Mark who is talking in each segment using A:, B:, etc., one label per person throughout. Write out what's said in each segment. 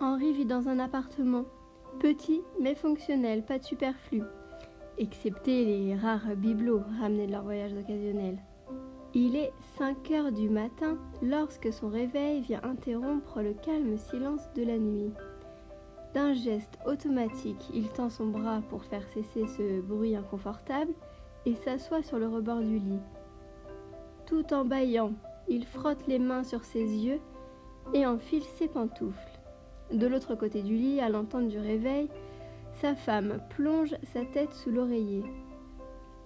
A: Henri vit dans un appartement, petit mais fonctionnel, pas de superflu, excepté les rares bibelots ramenés de leur voyage occasionnel. Il est 5 heures du matin lorsque son réveil vient interrompre le calme silence de la nuit. D'un geste automatique, il tend son bras pour faire cesser ce bruit inconfortable et s'assoit sur le rebord du lit. Tout en bâillant, il frotte les mains sur ses yeux et enfile ses pantoufles. De l'autre côté du lit, à l'entente du réveil, sa femme plonge sa tête sous l'oreiller.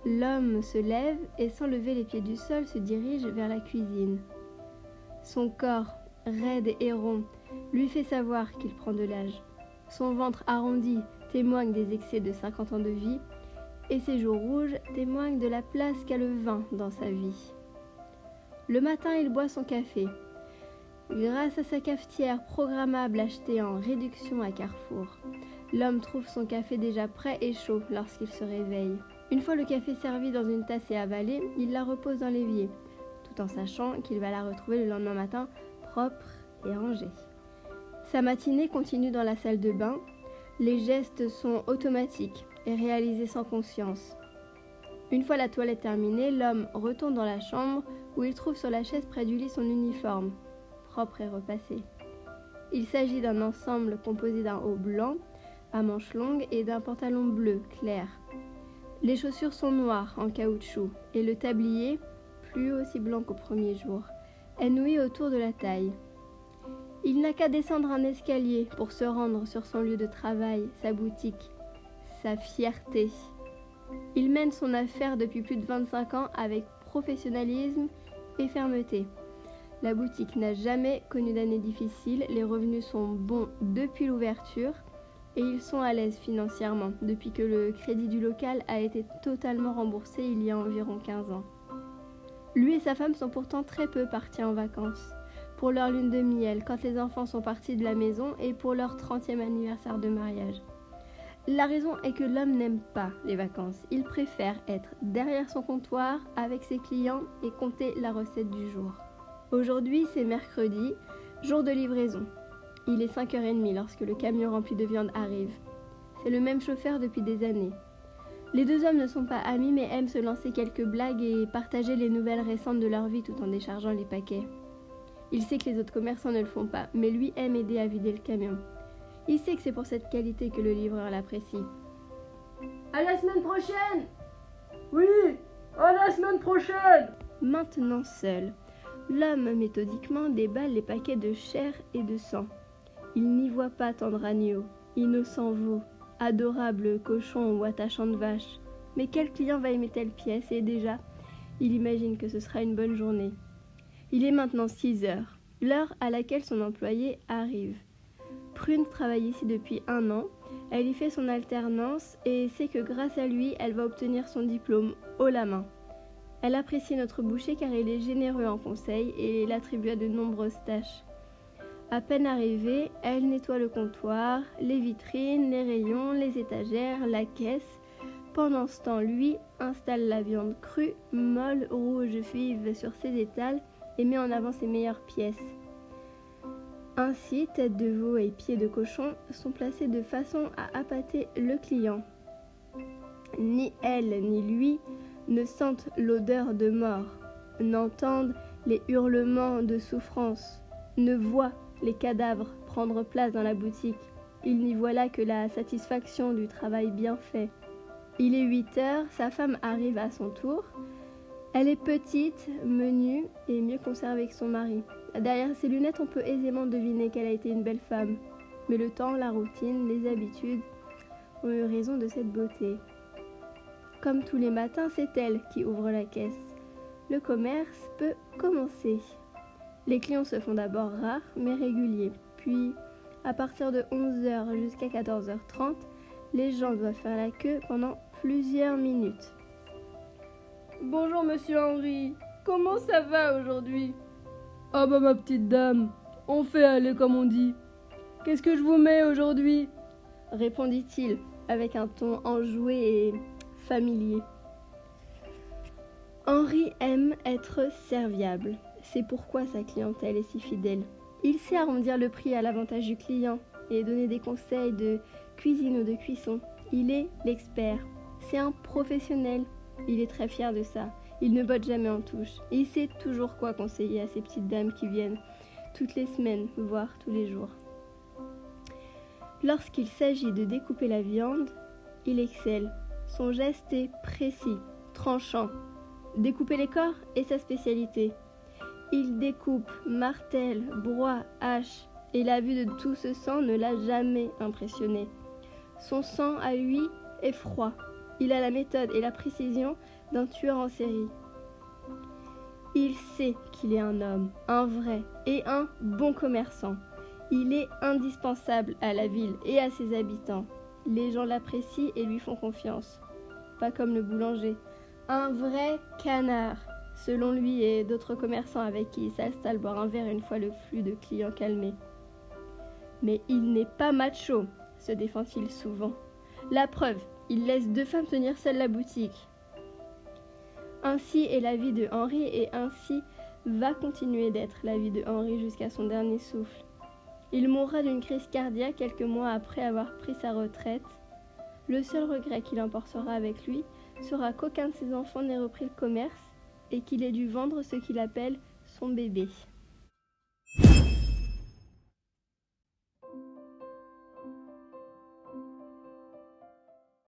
A: L'homme se lève et sans lever les pieds du sol se dirige vers la cuisine. Son corps, raide et rond, lui fait savoir qu'il prend de l'âge. Son ventre arrondi témoigne des excès de 50 ans de vie et ses joues rouges témoignent de la place qu'a le vin dans sa vie. Le matin, il boit son café. Grâce à sa cafetière programmable achetée en réduction à Carrefour, l'homme trouve son café déjà prêt et chaud lorsqu'il se réveille. Une fois le café servi dans une tasse et avalé, il la repose dans l'évier, tout en sachant qu'il va la retrouver le lendemain matin propre et rangée. Sa matinée continue dans la salle de bain. Les gestes sont automatiques et réalisés sans conscience. Une fois la toilette terminée, l'homme retourne dans la chambre où il trouve sur la chaise près du lit son uniforme, propre et repassé. Il s'agit d'un ensemble composé d'un haut blanc à manches longues et d'un pantalon bleu clair. Les chaussures sont noires en caoutchouc et le tablier, plus aussi blanc qu'au premier jour, est noué autour de la taille. Il n'a qu'à descendre un escalier pour se rendre sur son lieu de travail, sa boutique, sa fierté. Il mène son affaire depuis plus de 25 ans avec professionnalisme et fermeté. La boutique n'a jamais connu d'année difficile, les revenus sont bons depuis l'ouverture et ils sont à l'aise financièrement depuis que le crédit du local a été totalement remboursé il y a environ 15 ans. Lui et sa femme sont pourtant très peu partis en vacances, pour leur lune de miel quand les enfants sont partis de la maison et pour leur 30e anniversaire de mariage. La raison est que l'homme n'aime pas les vacances, il préfère être derrière son comptoir avec ses clients et compter la recette du jour. Aujourd'hui c'est mercredi, jour de livraison. Il est 5h30 lorsque le camion rempli de viande arrive. C'est le même chauffeur depuis des années. Les deux hommes ne sont pas amis mais aiment se lancer quelques blagues et partager les nouvelles récentes de leur vie tout en déchargeant les paquets. Il sait que les autres commerçants ne le font pas, mais lui aime aider à vider le camion. Il sait que c'est pour cette qualité que le livreur l'apprécie. À la semaine prochaine!
B: Oui, à la semaine prochaine!
A: Maintenant seul, l'homme méthodiquement déballe les paquets de chair et de sang. Il n'y voit pas tendre agneau, innocent veau, adorable cochon ou attachante vache. Mais quel client va aimer telle pièce et déjà, il imagine que ce sera une bonne journée. Il est maintenant 6 heures, l'heure à laquelle son employé arrive. Prune travaille ici depuis 1 an, elle y fait son alternance et sait que grâce à lui, elle va obtenir son diplôme haut la main. Elle apprécie notre boucher car il est généreux en conseils et l'attribue à de nombreuses tâches. À peine arrivée, elle nettoie le comptoir, les vitrines, les rayons, les étagères, la caisse. Pendant ce temps, lui installe la viande crue, molle, rouge, vive sur ses étals et met en avant ses meilleures pièces. Ainsi, tête de veau et pieds de cochon sont placés de façon à appâter le client. Ni elle ni lui ne sentent l'odeur de mort, n'entendent les hurlements de souffrance, ne voient les cadavres prendre place dans la boutique. Ils n'y voient là que la satisfaction du travail bien fait. Il est 8 heures, sa femme arrive à son tour. Elle est petite, menue et mieux conservée que son mari. Derrière ses lunettes, on peut aisément deviner qu'elle a été une belle femme. Mais le temps, la routine, les habitudes ont eu raison de cette beauté. Comme tous les matins, c'est elle qui ouvre la caisse. Le commerce peut commencer. Les clients se font d'abord rares mais réguliers. Puis, à partir de 11h jusqu'à 14h30, les gens doivent faire la queue pendant plusieurs minutes.
B: Bonjour monsieur Henri, comment ça va aujourd'hui? Ah bah ma petite dame, on fait aller comme on dit. Qu'est-ce que je vous mets aujourd'hui?
A: Répondit-il avec un ton enjoué et familier. Henri aime être serviable. C'est pourquoi sa clientèle est si fidèle. Il sait arrondir le prix à l'avantage du client. et donner des conseils de cuisine ou de cuisson. Il est l'expert. C'est un professionnel. Il est très fier de ça. Il ne botte jamais en touche. Il sait toujours quoi conseiller à ces petites dames qui viennent toutes les semaines, voire tous les jours. Lorsqu'il s'agit de découper la viande, il excelle. Son geste est précis, tranchant. Découper les corps est sa spécialité. Il découpe, martèle, broie, hache, et la vue de tout ce sang ne l'a jamais impressionné. Son sang à lui est froid. Il a la méthode et la précision d'un tueur en série. Il sait qu'il est un homme, un vrai et un bon commerçant. Il est indispensable à la ville et à ses habitants. Les gens l'apprécient et lui font confiance. Pas comme le boulanger. Un vrai canard, selon lui et d'autres commerçants avec qui il s'installe boire un verre une fois le flux de clients calmé. Mais il n'est pas macho, se défend-il souvent. La preuve, il laisse 2 femmes tenir seules la boutique. Ainsi est la vie de Henri et ainsi va continuer d'être la vie de Henri jusqu'à son dernier souffle. Il mourra d'une crise cardiaque quelques mois après avoir pris sa retraite. Le seul regret qu'il emportera avec lui sera qu'aucun de ses enfants n'ait repris le commerce et qu'il ait dû vendre ce qu'il appelle son bébé.